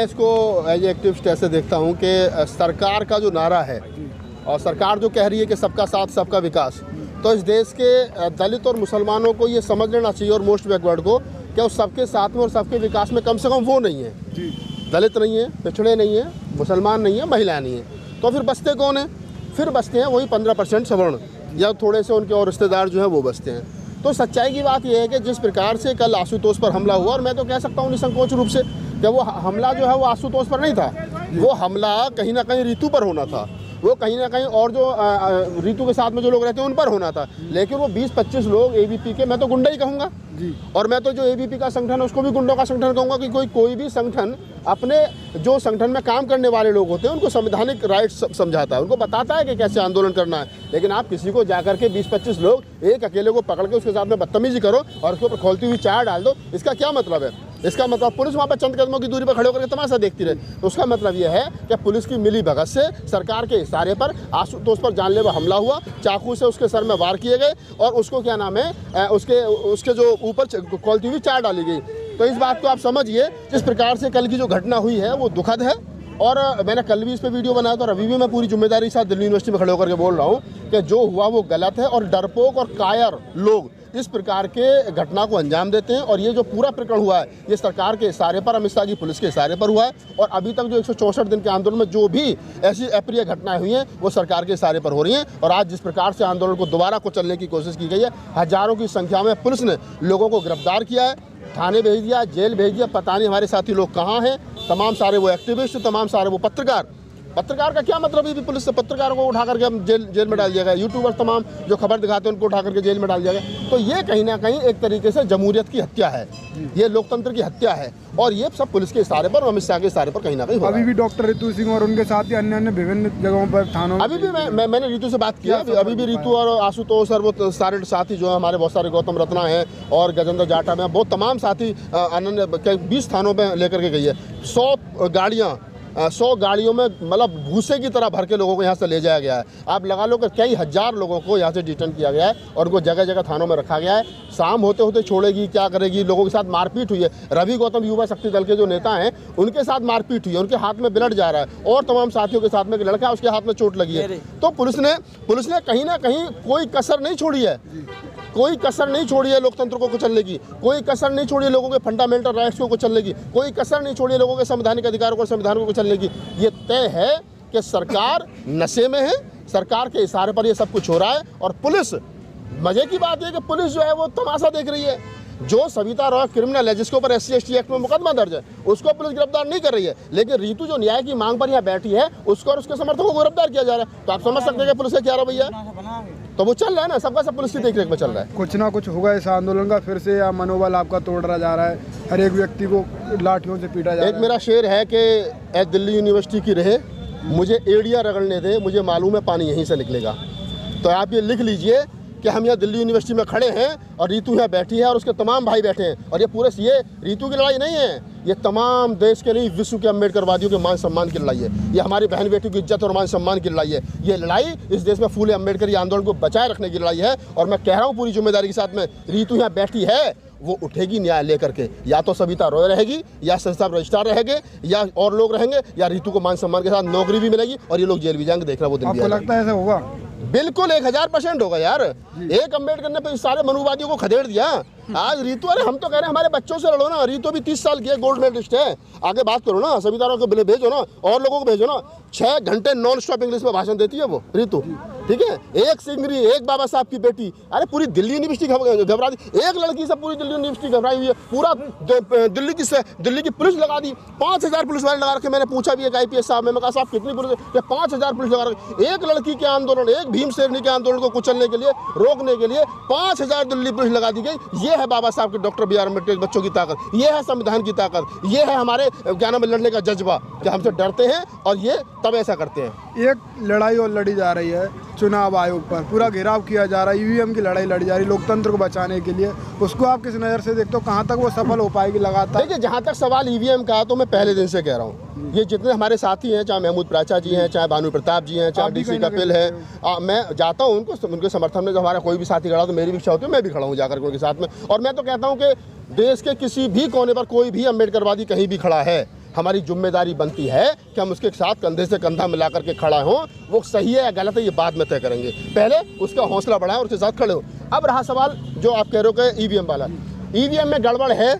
मैं इसको as activist ऐसे देखता हूँ कि सरकार का जो नारा है और सरकार जो कह रही है कि सबका साथ सबका विकास, तो इस देश के दलित और मुसलमानों को ये समझ लेना चाहिए और मोस्ट बैकवर्ड को कि उस सबके साथ में और सबके विकास में कम से कम वो नहीं है, दलित नहीं है, पिछड़े नहीं है, मुसलमान नहीं है, महिला नहीं है, तो फिर बचते कौन है? फिर बचते हैं वही 15% सवर्ण या थोड़े से उनके और रिश्तेदार जो हैं वो बचते हैं। तो सच्चाई की बात यह है कि जिस प्रकार से कल आशुतोष पर हमला हुआ, और मैं तो कह सकता हूँ निसंकोच रूप से कि वो हमला जो है वो आशुतोष पर नहीं था, वो हमला कहीं ना कहीं ऋतु पर होना था, वो कहीं ना कहीं और जो ऋतु के साथ में जो लोग रहते हैं उन पर होना था। लेकिन वो 20-25 लोग एबीपी के, मैं तो गुंडा ही कहूँगा जी, और मैं तो जो एबीपी का संगठन है उसको भी गुंडों का संगठन कहूँगा कि कोई भी संगठन अपने जो संगठन में काम करने वाले लोग होते हैं उनको संवैधानिक राइट्स समझाता है, उनको बताता है कि कैसे आंदोलन करना है। लेकिन आप किसी को जाकर के 20-25 लोग एक अकेले को पकड़ के उसके साथ में बदतमीजी करो और उसके ऊपर खोलती हुई चाय डाल दो, इसका क्या मतलब है? इसका मतलब पुलिस वहाँ पर चंद कदमों की दूरी पर खड़े होकर तमाशा देखती रहे, तो उसका मतलब यह है कि पुलिस की मिली भगत से सरकार के इशारे पर आशुतोष पर जानलेवा हमला हुआ, चाकू से उसके सर में वार किए गए और उसको क्या नाम है उसके जो ऊपर खोलती हुई चाय डाली गई। तो इस बात को आप समझिए, जिस प्रकार से कल की जो घटना हुई है वो दुखद है। और मैंने कल भी इस पर वीडियो बनाया था और अभी भी मैं पूरी जिम्मेदारी के साथ दिल्ली यूनिवर्सिटी में खड़े होकर के बोल रहा हूँ कि जो हुआ वो गलत है और डरपोक और कायर लोग इस प्रकार के घटना को अंजाम देते हैं। और ये जो पूरा प्रकरण हुआ है ये सरकार के इशारे पर, अमित शाह की पुलिस के इशारे पर हुआ है। और अभी तक जो 164 दिन के आंदोलन में जो भी ऐसी अप्रिय घटनाएं हुई हैं वो सरकार के इशारे पर हो रही हैं। और आज जिस प्रकार से आंदोलन को दोबारा कुचलने की कोशिश की गई है, हजारों की संख्या में पुलिस ने लोगों को गिरफ्तार किया है, थाने भेज दिया, जेल भेज दिया, पता नहीं हमारे साथी लोग कहाँ हैं। तमाम सारे वो एक्टिविस्ट, तमाम सारे वो पत्रकार का क्या मतलब है? पपुलिस से पत्रकारों को उठा करके हम जेल में डाल दिया गया, यूट्यूबर्स तमाम जो खबर दिखाते हैं उनको उठा करके जेल में डाल दिया गया। तो ये कहीं ना कहीं एक तरीके से जमहूरियत की हत्या है, ये लोकतंत्र की हत्या है और ये सब पुलिस के इशारे पर, अमित शाह के इशारे पर कहीं ना कहीं। अभी भी डॉक्टर रितु सिंह और उनके साथ ही अन्य विभिन्न जगहों पर थानों, अभी भी मैंने रितु से बात किया, अभी भी रितु और आशुतोष और वो सारे साथी जो है हमारे, बहुत सारे गौतम रत्ना हैं और गजेंद्र जाटा में, बहुत तमाम साथी अनन्य 20 थानों में लेकर के गई है। 100 गाड़ियों में मतलब भूसे की तरह भर के लोगों को यहाँ से ले जाया गया है। आप लगा लो कि कई हजार लोगों को यहाँ से डिटेन किया गया है और उनको जगह जगह थानों में रखा गया है। शाम होते होते छोड़ेगी, क्या करेगी? लोगों के साथ मारपीट हुई है। रवि गौतम युवा शक्ति दल के जो नेता हैं उनके साथ मारपीट हुई है, उनके हाथ में ब्लड जा रहा है और तमाम साथियों के साथ में एक लड़का, उसके हाथ में चोट लगी है। तो पुलिस ने कहीं ना कहीं कोई कसर नहीं छोड़ी है, कोई कसर नहीं छोड़ी है लोकतंत्र को कुचलने की, कोई कसर नहीं छोड़ी है लोगों के फंडामेंटल राइट्स को कुचलने की, कोई कसर नहीं छोड़ी है लोगों के संवैधानिक अधिकारों को, संविधान को कुचलने की। ये तय है कि सरकार नशे में है, सरकार के इशारे पर ये सब कुछ हो रहा है। और पुलिस, मजे की बात है कि पुलिस जो है वो तमाशा देख रही है। जो सविता रॉय क्रिमिनल है, जिसके ऊपर SC/ST एक्ट में मुकदमा दर्ज है, उसको पुलिस गिरफ्तार नहीं कर रही है। लेकिन ऋतु जो न्याय की मांग पर यहाँ बैठी है उसको और उसके समर्थकों को गिरफ्तार किया जा रहा है। तो आप समझ सकते हैं कि पुलिस का क्या रवैया है। तो वो चल रहा है ना, सबका सब पुलिस की देखरेख में चल रहा है। कुछ ना कुछ होगा इस आंदोलन का फिर से, या मनोबल आपका तोड़ा जा रहा है, हर एक व्यक्ति को लाठियों से पीटा जा रहा है। एक मेरा शेर है कि दिल्ली यूनिवर्सिटी की रहे, मुझे एड़िया रगड़ने दे, मुझे मालूम है पानी यहीं से निकलेगा। तो आप ये लिख लीजिए कि हम यहाँ दिल्ली यूनिवर्सिटी में खड़े हैं और ऋतु यहाँ बैठी है और उसके तमाम भाई बैठे हैं। और ये ऋतु की लड़ाई नहीं है, ये तमाम देश के नहीं, विश्व के अम्बेडकरवादियों के मान सम्मान की लड़ाई है। ये हमारी बहन बेटियों की इज्जत और मान सम्मान की लड़ाई है। ये लड़ाई इस देश में फूले अम्बेडकर आंदोलन को बचाए रखने की लड़ाई है। और मैं कह रहा हूँ पूरी जिम्मेदारी के साथ में, ऋतु यहाँ बैठी है, वो उठेगी न्याय लेकर के। या तो सविता रॉय रहेगी, या संस्था रजिस्ट्रार रहेंगे, या और लोग रहेंगे, या ऋतु को मान सम्मान के साथ नौकरी भी मिलेगी और ये लोग जेल भी जाएंगे। देख रहा वो दिन। आपको लगता है ऐसा होगा? बिल्कुल 1000% होगा यार। एक अम्बेडकर ने तो सारे मनुवादियों को खदेड़ दिया। आज ऋतु, अरे हम तो कह रहे हैं हमारे बच्चों से लड़ो ना। ऋतु भी 30 साल की है, गोल्ड मेडलिस्ट है, आगे बात करो ना, सविता रॉय को भेजो ना और लोगों को भेजो ना। 6 घंटे नॉन स्टॉप इंग्लिश में भाषण देती है वो ऋतु, ठीक है। एक सिंगरी, एक बाबा साहब की बेटी, अरे पूरी दिल्ली यूनिवर्सिटी घबरा दी। एक लड़की से पूरी दिल्ली यूनिवर्सिटी घबराई हुई है, पूरा दिल्ली की पुलिस लगा दी। 5000 पुलिस वाले लगा रखे। मैंने पूछा भी एक IPS साहब, मैंने कहा साहब कितनी पुलिस है? 5000 पुलिस लगा रखे। एक लड़की के आंदोलन, एक भीम शेरनी के आंदोलन को कुचलने के लिए, रोकने के लिए 5000 दिल्ली पुलिस लगा दी गई। ये है बाबा साहब के, डॉक्टर BR अम्बेडकर बच्चों की ताकत, ये है संविधान की ताकत, ये है हमारे ज्ञान में लड़ने का जज्बा कि हमसे डरते हैं और ये तब ऐसा करते हैं। एक लड़ाई और लड़ी जा रही है चुनाव आयोग पर, पूरा घेराव किया जा रहा है, EVM की लड़ाई लड़ी जा रही है लोकतंत्र को बचाने के लिए। उसको आप किस नज़र से देखते हो, कहाँ तक वो सफल हो पाएगी लगातार? देखिए, जहाँ तक सवाल EVM का है तो मैं पहले दिन से कह रहा हूँ, ये जितने हमारे साथी हैं, चाहे महमूद प्राचा जी हैं, चाहे भानु प्रताप जी हैं, चाहे DC कपिल है, मैं जाता हूँ उनके समर्थन में। जब हमारा कोई भी साथी खड़ा तो मेरी भी इच्छा होती है मैं भी खड़ा हूँ जाकर उनके साथ में। और मैं तो कहता हूँ कि देश के किसी भी कोने पर कोई भी अम्बेडकरवादी कहीं भी खड़ा है, हमारी जिम्मेदारी बनती है कि हम उसके साथ कंधे से कंधा मिला करके खड़ा हों। वो सही है या गलत है ये बाद में तय करेंगे, पहले उसका हौसला बढ़ाएं और उसके साथ खड़े हो। अब रहा सवाल जो आप कह रहे हो कि ईवीएम वाला, ईवीएम में गड़बड़ है,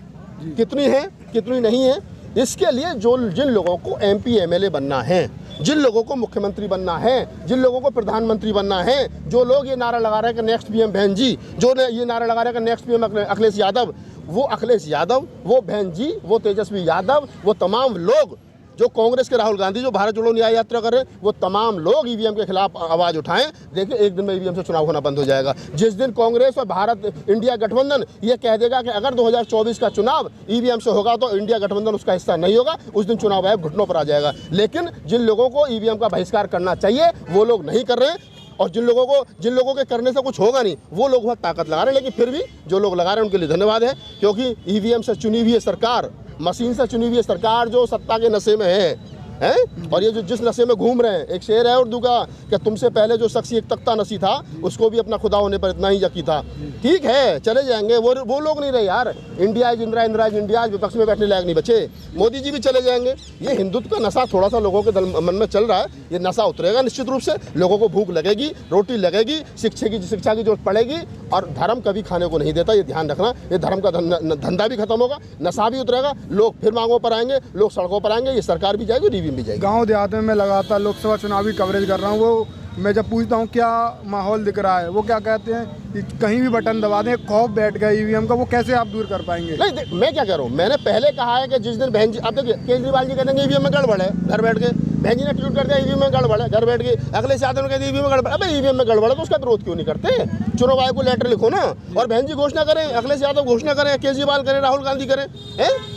कितनी नहीं है, इसके लिए जिन लोगों को MP MLA बनना है, जिन लोगों को मुख्यमंत्री बनना है, जिन लोगों को प्रधानमंत्री बनना है, जो लोग ये नारा लगा रहे हैं कि नेक्स्ट PM बहन जी, जो ये नारा लगा रहे हैं कि नेक्स्ट PM अखिलेश यादव, वो अखिलेश यादव, वो बहन जी, वो तेजस्वी यादव, वो तमाम लोग जो कांग्रेस के राहुल गांधी जो भारत जोड़ो न्याय यात्रा कर रहे हैं, वो तमाम लोग ईवीएम के खिलाफ आवाज़ उठाएं। देखिए एक दिन में ईवीएम से चुनाव होना बंद हो जाएगा। जिस दिन कांग्रेस और भारत इंडिया गठबंधन ये कह देगा कि अगर 2024 का चुनाव ईवीएम से होगा तो इंडिया गठबंधन उसका हिस्सा नहीं होगा, उस दिन चुनाव आयोग घुटनों पर आ जाएगा। लेकिन जिन लोगों को ईवीएम का बहिष्कार करना चाहिए वो लोग नहीं कर रहे हैं, और जिन लोगों के करने से कुछ होगा नहीं वो लोग बहुत ताकत लगा रहे हैं। लेकिन फिर भी जो लोग लगा रहे हैं उनके लिए धन्यवाद है, क्योंकि ईवीएम से चुनी हुई है सरकार, मशीन से चुनी हुई है सरकार जो सत्ता के नशे में है, और ये जो जिस नशे में घूम रहे हैं, एक शेर है उर्दू का कि तुमसे पहले जो शख्स एक तख्ता नसी था उसको भी अपना खुदा होने पर इतना ही यकीन था। ठीक है, चले जाएंगे, वो लोग नहीं रहे यार। India is Indira, Indira is India, विपक्ष में बैठने लायक नहीं बचे। मोदी जी भी चले जाएंगे। ये हिंदुत्व का नशा थोड़ा सा लोगों के मन में चल रहा है, ये नशा उतरेगा निश्चित रूप से। लोगों को भूख लगेगी, रोटी लगेगी, शिक्षा की जरूरत पड़ेगी, और धर्म कभी खाने को नहीं देता, ये ध्यान रखना। ये धर्म का धंधा भी खत्म होगा, नशा भी उतरेगा, लोग फिर मांगों पर आएंगे, लोग सड़कों पर आएंगे, ये सरकार भी जाएगी, ईवीएम भी जाएगी। गाँव देहात में मैं लगातार लोकसभा चुनावी कवरेज कर रहा हूँ, वो मैं जब पूछता हूँ क्या माहौल दिख रहा है, वो क्या कहते हैं कि कहीं भी बटन दबा दें, खौफ बैठ गया ईवीएम का, वो कैसे आप दूर कर पाएंगे? नहीं, मैं क्या कह रहा हूँ, मैंने पहले कहा है कि जिस दिन बहन जी, अब देखिए केजरीवाल जी कहते हैं ईवीएम में गड़बड़ है, घर बैठ के बहन जी ने ट्वीट कर दिया ईवीएम में गड़बड़ है, घर बैठ के अखिलेश यादव ने कह दिया ईवीएम में गड़बड़। अबे ईवीएम में गड़बड़ है तो उसका विरोध क्यों नहीं करते? चुनाव आयोग को लेटर लिखो ना, और बहन जी घोषणा करें, अखिलेश यादव घोषणा करें, केजरीवाल करें, राहुल गांधी करें,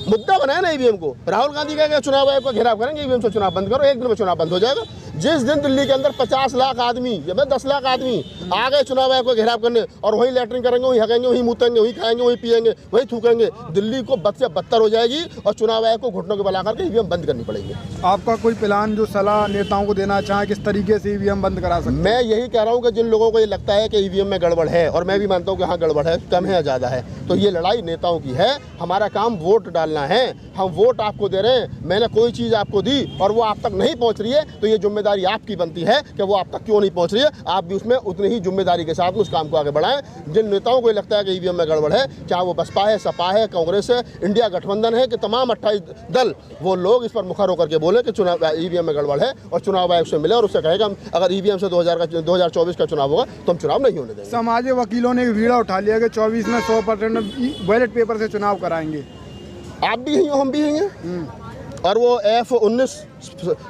मुद्दा बनाए ना ईवीएम को। राहुल गांधी कहेंगे चुनाव आयोग का घेराव करेंगे, ईवीएम से चुनाव बंद करो, एक दिन में चुनाव बंद हो जाएगा। जिस दिन दिल्ली के अंदर 50 लाख आदमी या 10 लाख आदमी आ गए चुनाव आयोग को घेराव करने, और वही लैटरिन करेंगे, वही हगेंगे, वही मुतेंगे, वही खाएंगे, वही पिएंगे, वही थूकेंगे, दिल्ली को बद से बदतर हो जाएगी, और चुनाव आयोग को घुटनों के बल आकर के ईवीएम बंद करनी पड़ेगी। आपका कोई प्लान जो सलाह नेताओं को देना चाहे किस तरीके से ईवीएम बंद करा सकते हैं? मैं यही कह रहा हूँ कि जिन लोगों को ये लगता है कि ईवीएम में गड़बड़ है, और मैं भी मानता हूँ कि हाँ गड़बड़ है, कम है या ज़्यादा है, तो ये लड़ाई नेताओं की है। हमारा काम वोट डालना है, हम वोट आपको दे रहे हैं, मैंने कोई चीज़ आपको दी और वो आप तक नहीं पहुँच रही है, तो ये जिम्मेदारी आपकी बनती है कि वो आप तक क्यों नहीं पहुँच रही है। आप भी उसमें उतनी ही जिम्मेदारी के साथ उस काम को आगे बढ़ाएं। जिन नेताओं को ये लगता है कि ईवीएम में गड़बड़ है, चाहे वो बसपा है, सपा है, कांग्रेस है, इंडिया गठबंधन है, कि तमाम 28 दल, वो लोग इस पर मुखर होकर के बोले कि चुनाव ईवीएम में गड़बड़ है, और चुनाव आयोग से मिले और उससे कहेगा अगर ईवीएम से 2024 का चुनाव होगा तो हम चुनाव नहीं होने देंगे। समाज वकीलों ने बीड़ा उठा लिया कि 24 में 100% बैलेट पेपर से चुनाव कराएंगे। आप भी हैं, हम भी हैं, और वो F19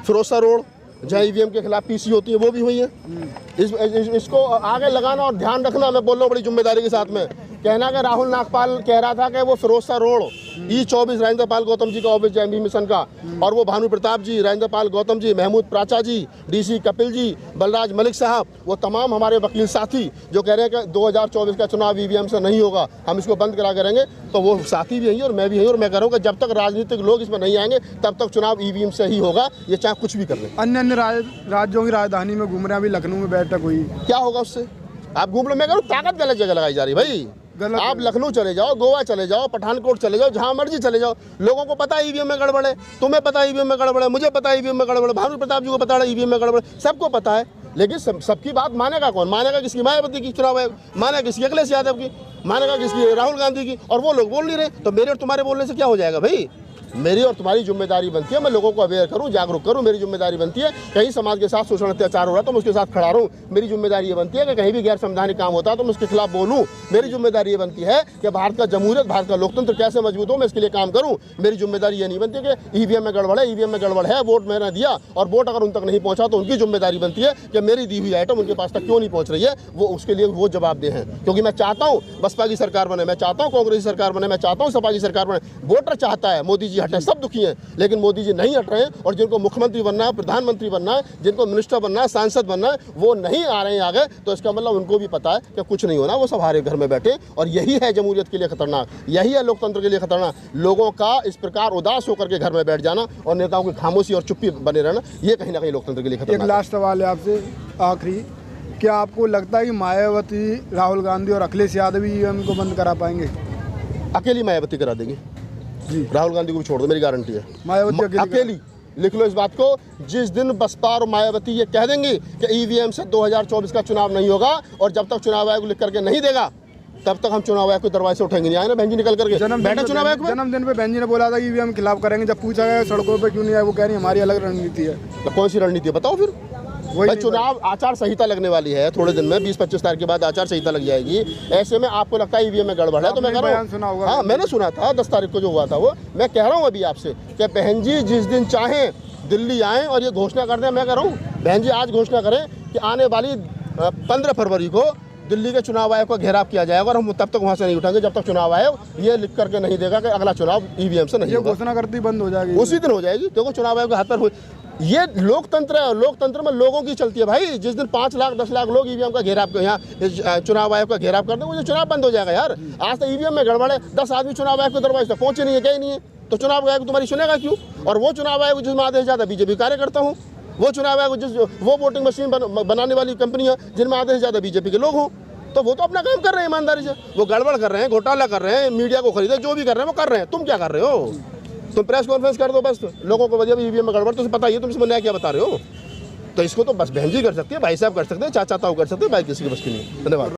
फिरोसा रोड जहाँ ईवीएम के खिलाफ PC होती है वो भी हुई है। इसको आगे लगाना और ध्यान रखना, मैं बोल रहा हूँ बड़ी जिम्मेदारी के साथ में। कहना कि राहुल नागपाल कह रहा था कि वो फिरोसा रोड E24 राजेंद्र पाल गौतम जी का ऑफिस JMB मिशन का, और वो भानु प्रताप जी, राजेंद्र पाल गौतम जी, महमूद प्राचा जी, DC कपिल जी, बलराज मलिक साहब, वो तमाम हमारे वकील साथी जो कह रहे हैं कि 2024 का चुनाव ईवीएम से नहीं होगा, हम इसको बंद करा करेंगे, तो वो साथी भी हैं और मैं भी हूँ। और मैं कह रहा हूँ कि जब तक राजनीतिक लोग इसमें नहीं आएंगे तब तक चुनाव ईवीएम से ही होगा, ये चाहे कुछ भी कर लें। अन्य राज्यों की राजधानी में घूम रहे हैं, अभी लखनऊ में बैठक हुई, क्या होगा उससे? आप घूम लो, मैं कह रहा हूँ ताकत गलत जगह लगाई जा रही भाई। आप लखनऊ चले जाओ, गोवा चले जाओ, पठानकोट चले जाओ, जहां मर्जी चले जाओ, लोगों को पता है ईवीएम में गड़बड़ है, तुम्हें पता है ईवीएम में गड़बड़ है, मुझे पता है ईवीएम में गड़बड़ है, भानु प्रताप जी को पता है ईवीएम में गड़बड़ है, सबको पता है। लेकिन सबकी बात मानेगा कौन? मानेगा किसकी? मायावती की चुनाव आयोग, मानेगा किसकी? अखिलेश यादव की, मानेगा किसकी? राहुल गांधी की। और वो लोग बोल नहीं रहे, तो मेरे और तुम्हारे बोलने से क्या हो जाएगा भाई? मेरी और तुम्हारी जिम्मेदारी बनती है, मैं लोगों को अवेयर करूं, जागरूक करूं, मेरी जिम्मेदारी बनती है। कहीं समाज के साथ शोषण अत्याचार हो रहा है तो मैं उसके साथ खड़ा रहूं, मेरी जिम्मेदारी ये बनती है। कि कहीं भी गैर संवैधानिक काम होता है तो मैं उसके खिलाफ बोलूं, मेरी जिम्मेदारी ये बनती है। कि भारत का जमहूरियत, भारत का लोकतंत्र कैसे मजबूत हो, मैं इसके लिए काम करूं। मेरी जिम्मेदारी ये नहीं बनती कि ईवीएम में गड़बड़ है, ईवीएम में गड़बड़ है, वोट मैंने दिया और वोट अगर उन तक नहीं पहुंचा तो उनकी जिम्मेदारी बनती है कि मेरी दी हुई आइटम उनके पास तक क्यों नहीं पहुंच रही है, वो उसके लिए वो जवाबदेह हैं। क्योंकि मैं चाहता हूँ बसपा की सरकार बने, मैं चाहता हूँ कांग्रेस की सरकार बने, मैं चाहता हूँ सपा की सरकार बने। वोटर चाहता है मोदी जी हटे, सब दुखी हैं, लेकिन मोदी जी नहीं हट रहे हैं। और जिनको मुख्यमंत्री बनना है, प्रधानमंत्री बनना है, जिनको मिनिस्टर बनना है, सांसद बनना है, वो नहीं आ रहे हैं आगे। तो इसका मतलब उनको भी पता है कि कुछ नहीं होना, वो सब हारे घर में बैठे। और यही है जमहूरियत के लिए खतरनाक, यही है लोकतंत्र के लिए खतरनाक, लोगों का इस प्रकार उदास होकर के घर में बैठ जाना और नेताओं की खामोशी और चुप्पी बने रहना, ये कहीं ना कहीं लोकतंत्र के लिए खतरनाक। एक लास्ट सवाल है आपसे आखिरी, क्या आपको लगता है कि मायावती, राहुल गांधी और अखिलेश यादव ईवीएम को बंद करा पाएंगे? अकेली मायावती करा देंगे। राहुल गांधी को भी छोड़ दो, मेरी गारंटी है। मायावती अकेली लिख लो इस बात को, जिस दिन बसपा और मायावती ये कह देंगी कि ईवीएम से 2024 का चुनाव नहीं होगा, और जब तक चुनाव आयोग लिख करके नहीं देगा तब तक हम चुनाव आयोग के दरवाजे से उठेंगे नहीं। आए ना बहन जी निकल करके बैठे चुनाव आयोग में। जन्मदिन पे बहन जी ने बोला था ईवीएम खिलाफ करेंगे, जब पूछा गया सड़कों पे क्यों नहीं आए, वो कह रही हमारी अलग रणनीति है। तो कौन सी रणनीति है बताओ फिर। भाई चुनाव आचार संहिता लगने वाली है थोड़े दिन में, 20-25 तारीख के बाद आचार संहिता लग जाएगी। ऐसे में आपको लगता है ईवीएम में गड़बड़ है, तो मैं कह रहा हूँ, हाँ मैंने सुना था 10 तारीख को जो हुआ था वो, मैं कह रहा हूँ अभी आपसे कि बहन जी जिस दिन चाहें दिल्ली आएँ और ये घोषणा कर दें। मैं कह रहा हूँ बहन जी आज घोषणा करें कि आने वाली 15 फरवरी को दिल्ली के चुनाव आयोग का घेराव किया जाएगा, और हम तब तक वहाँ से नहीं उठाएंगे जब तक चुनाव आयोग ये लिख करके नहीं देगा कि अगला चुनाव ईवीएम से नहीं होगा। घोषणा करती बंद हो जाएगी, उसी दिन हो जाएगी, क्योंकि चुनाव आयोग के हाथ पर हो। ये लोकतंत्र है, लोकतंत्र में लोगों की चलती है भाई। जिस दिन 5 लाख 10 लाख लोग ईवीएम का घेराव यहाँ चुनाव आयोग का घेराव कर देंगे, चुनाव बंद हो जाएगा यार। आज तो ईवीएम में गड़बड़ है, 10 आदमी चुनाव आयोग के दरवाजे तक पहुंचे नहीं है, गए नहीं है, तो चुनाव आयोग तुम्हारी सुनेगा क्यों? और वो चुनाव आयोग जिसमें आधे से ज़्यादा बीजेपी कार्यकर्ता हूँ, वो चुनाव आयोग वो वोटिंग मशीन बनाने वाली कंपनियाँ जिनमें आधे से ज़्यादा बीजेपी के लोग हों, तो वो तो अपना काम कर रहे हैं ईमानदारी से। वो गड़बड़ कर रहे हैं, घोटाला कर रहे हैं, मीडिया को खरीदे, जो भी कर रहे हैं वो कर रहे हैं। तुम क्या कर रहे हो? तुम प्रेस कॉन्फ्रेंस कर दो बस, लोगों को वजह ईवीएम में गड़बड़ तो पता ही है, तुम इसमें नया क्या बता रहे हो? तो इसको तो बस बहन जी कर सकती है, भाई साहब कर सकते हैं, चाचा ताऊ कर सकते हैं, भाई किसी की बस की नहीं। धन्यवाद।